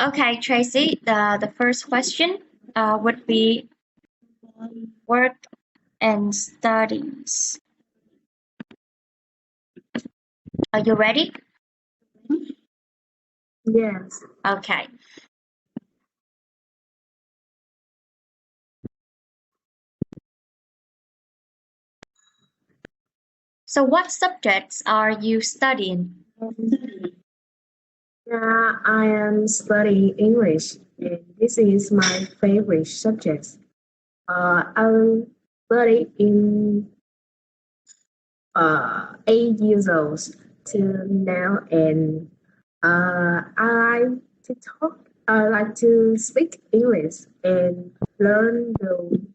Okay, Tracy, the first question would be work and studies. Are you ready? Yes. Okay. So what subjects are you studying? Yeah, I am studying English, and this is my favorite subject. I study in 8 years old till now, and I like to talk. I like to speak English and learn the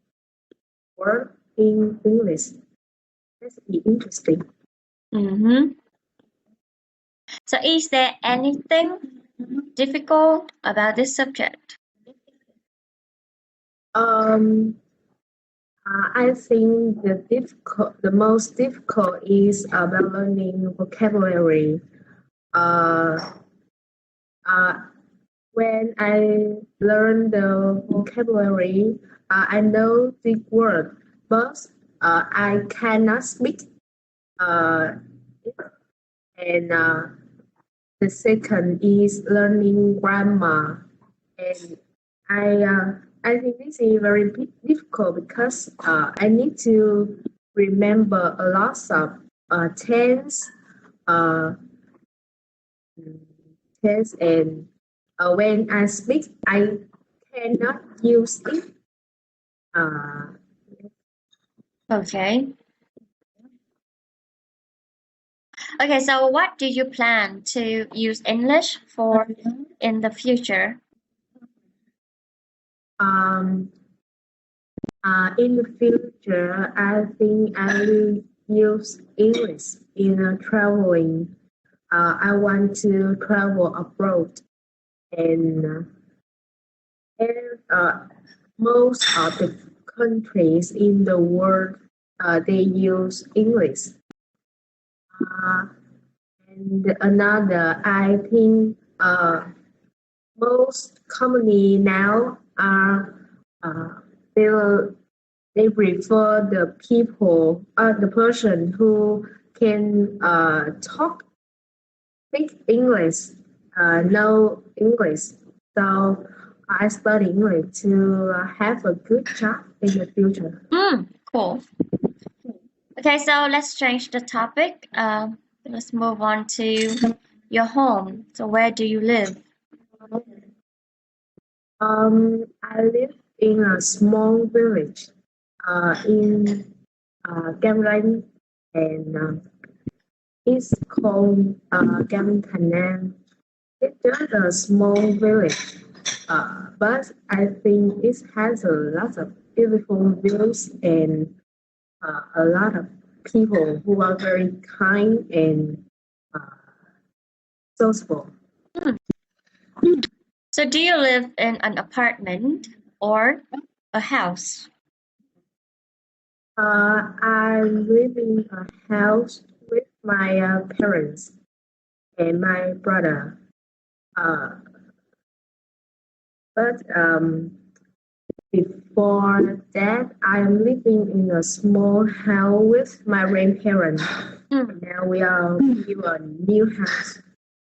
word in English. That's interesting. Mm-hmm. So is there anything difficult about this subject? Um, I think the most difficult is about learning vocabulary. Uh, uh, when I learn the vocabulary, I know the word, but I cannot speak. Uh, and the second is learning grammar, and I think this is very difficult because I need to remember a lot of tense, uh, tense, and when I speak, I cannot use it. Uh, Okay. Okay, so what do you plan to use English for in the future? um, in the future, I think I will use English in traveling. I want to travel abroad, and most of the countries in the world they use English. Uh, and another, I think most company now are they will they prefer the person who can speak English, know English. So I study English to have a good job in the future. Cool. Okay, so let's change the topic. Let's move on to your home. So where do you live? I live in a small village in Cam and it's called Cam It's just a small village, but I think it has a lot of beautiful views and a lot of people who are very kind and uh, sociable. So do you live in an apartment or a house? I live in a house with my parents and my brother. Uh, but before that, I'm living in a small house with my grandparents. Mm. Now we are in a new house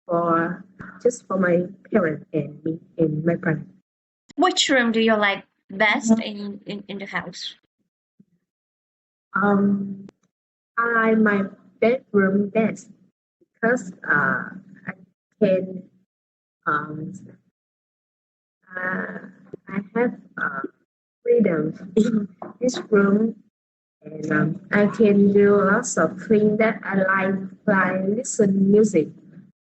for just for my parents and me and my brother. Which room do you like best in the house? Um, I like my bedroom best because I can um I have freedom in this room, and I can do lots of things that I like listen music.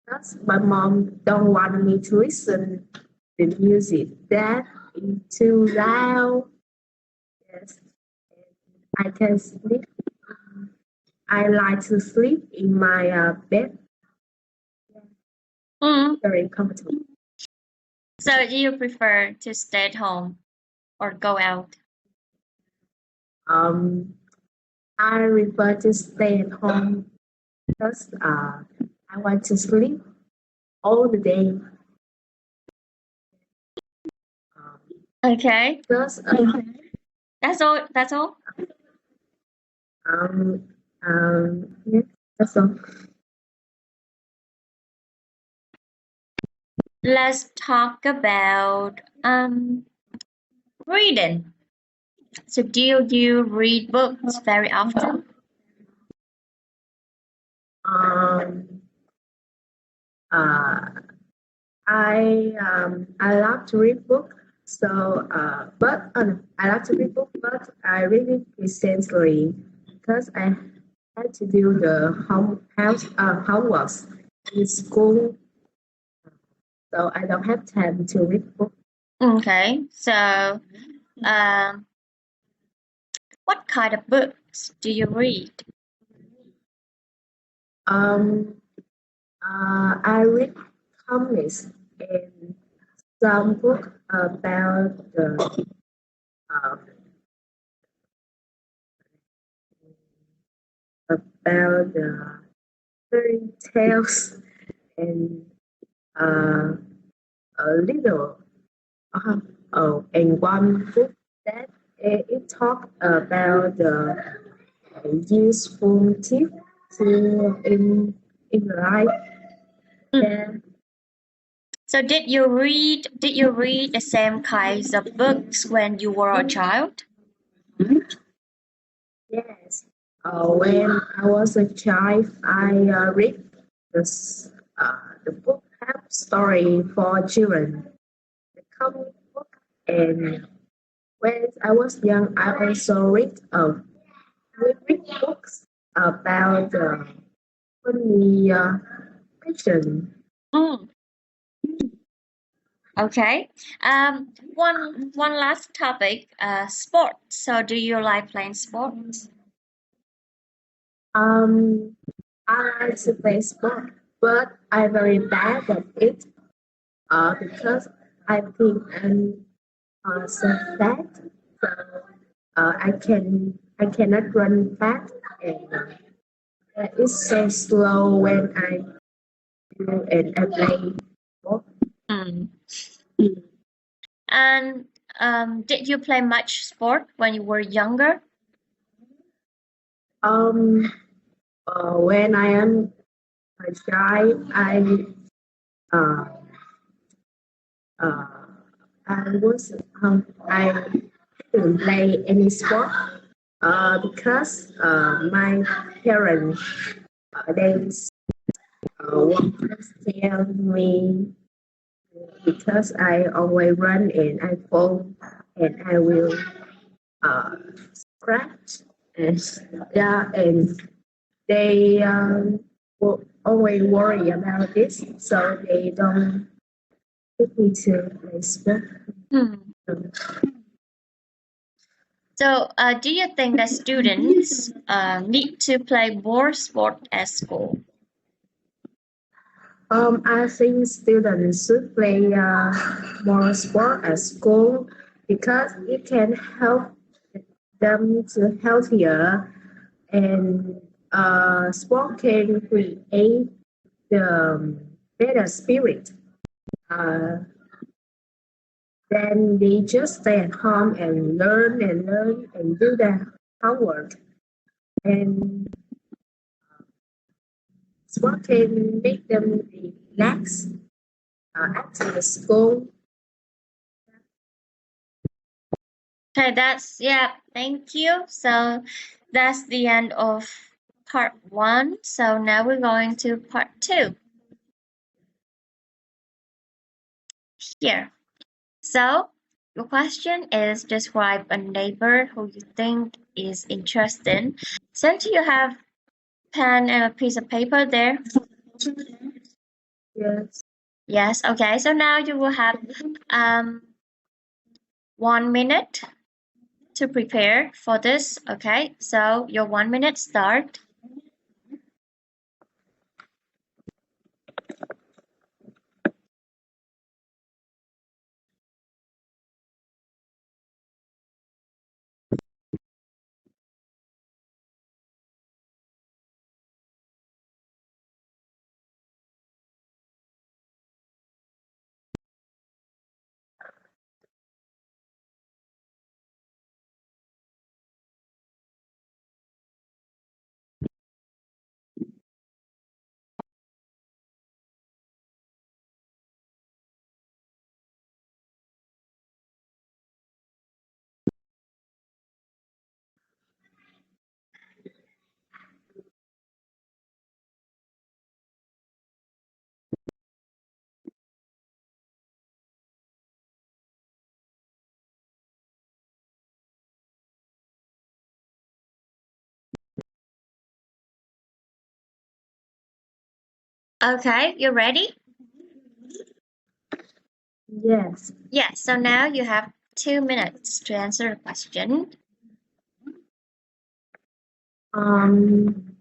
That's my mom don't want me to listen the music that is too loud. Yes, I can sleep. I like to sleep in my bed, Mm. very comfortable. So do you prefer to stay at home or go out? Um, I prefer to stay at home because I want to sleep all the day. Okay. Because That's all. That's all. um yeah, that's all. Let's talk about reading. So do you read books very often? Um uh I love to read book. So but no, I love to read book, but I read it recently because I had to do the homeworks in school, so I don't have time to read book. Okay. So um, what kind of books do you read? Um, I read comics and some book um, about the fairy tales and uh, a little and one book that it talk about the useful tip to in life. Mm. Yeah. So did you read the same kinds of books when you were a child? Yes. When I was a child, I read this, the book Help Story for Children, the comic book. And when I was young, I also read books about funny fiction. Mm. Okay. One last topic. Sports. So do you like playing sports? Um, I like to play sport, but I'm very bad at it because I think I'm so fat. So I cannot run fast, and it's so slow when I do and I play sport. Mm. And did you play much sport when you were younger? Um, when I am a child, uh, uh, I didn't play any sport because my parents they want to tell me because I always run and I fall and I will uh, scratch and yeah and they always worry about this so they don't take me to play sport. Hmm. So, do you think that students need to play more sport at school? I think students should play more sport at school because it can help them to healthier and sport can create the better spirit. Uh, then they just stay at home and learn and do their homework. And sport can make them relax after the school. Okay, that's yeah, thank you. So that's the end of part one. So now we're going to part two here. So your question is describe a neighbor who you think is interesting. Since you have pen and a piece of paper there, Yes. yes, okay. So now you will have um 1 minute to prepare for this. Okay, so your 1 minute start. Okay, you ready? Yes. Yes, so now you have 2 minutes to answer the question. Um,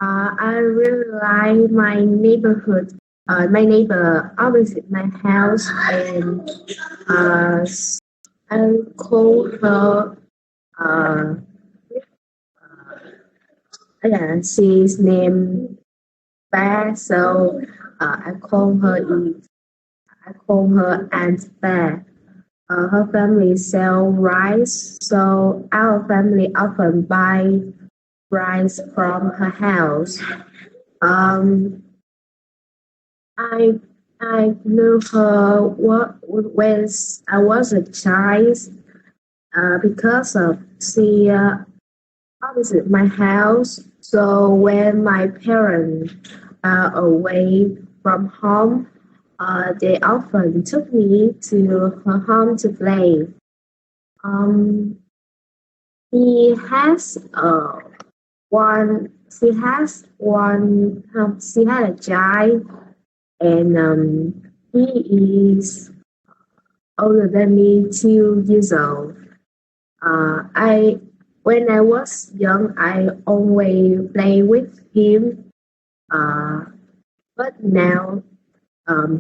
I really like my neighborhood. My neighbor opposite my house, and uh, I call her. Uh, yeah, she's named Bear, so I call her Aunt Bear. Her family sell rice, so our family often buy rice from her house. Um, I I knew her when I was a child because of she opposite my house. So when my parents are away from home, they often took me to her home to play. Um, he has one. She had a child, and he is older than me, 2 years old. I when I was young, I always play with him. Uh, but now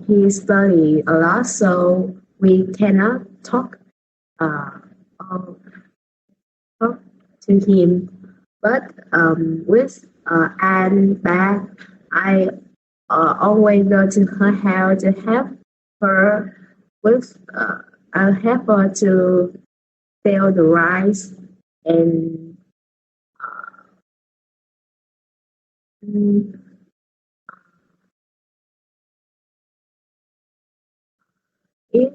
he study a lot, so we cannot or talk to him. But with Anne back, I always go to her house to help her with. I'll help her to sell the rice and mm, if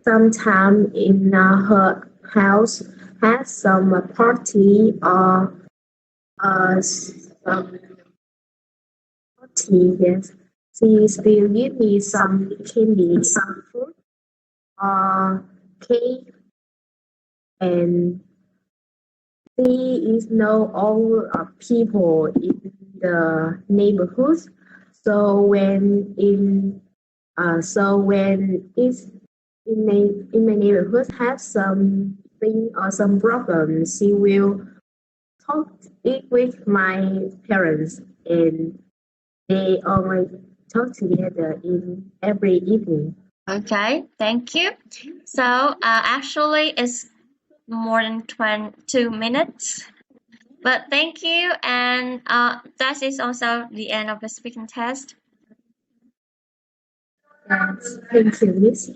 sometime in her house has some party or some party, yes, she still give me some candy, some food or cake, and she is know all people in the neighborhood. So when it's in my neighborhood have something or some problem, she will talk it with my parents, and they always talk together in every evening. Okay, thank you. So actually, it's more than 2 minutes. But thank you, and that is also the end of the speaking test. Yes, thank you, Miss.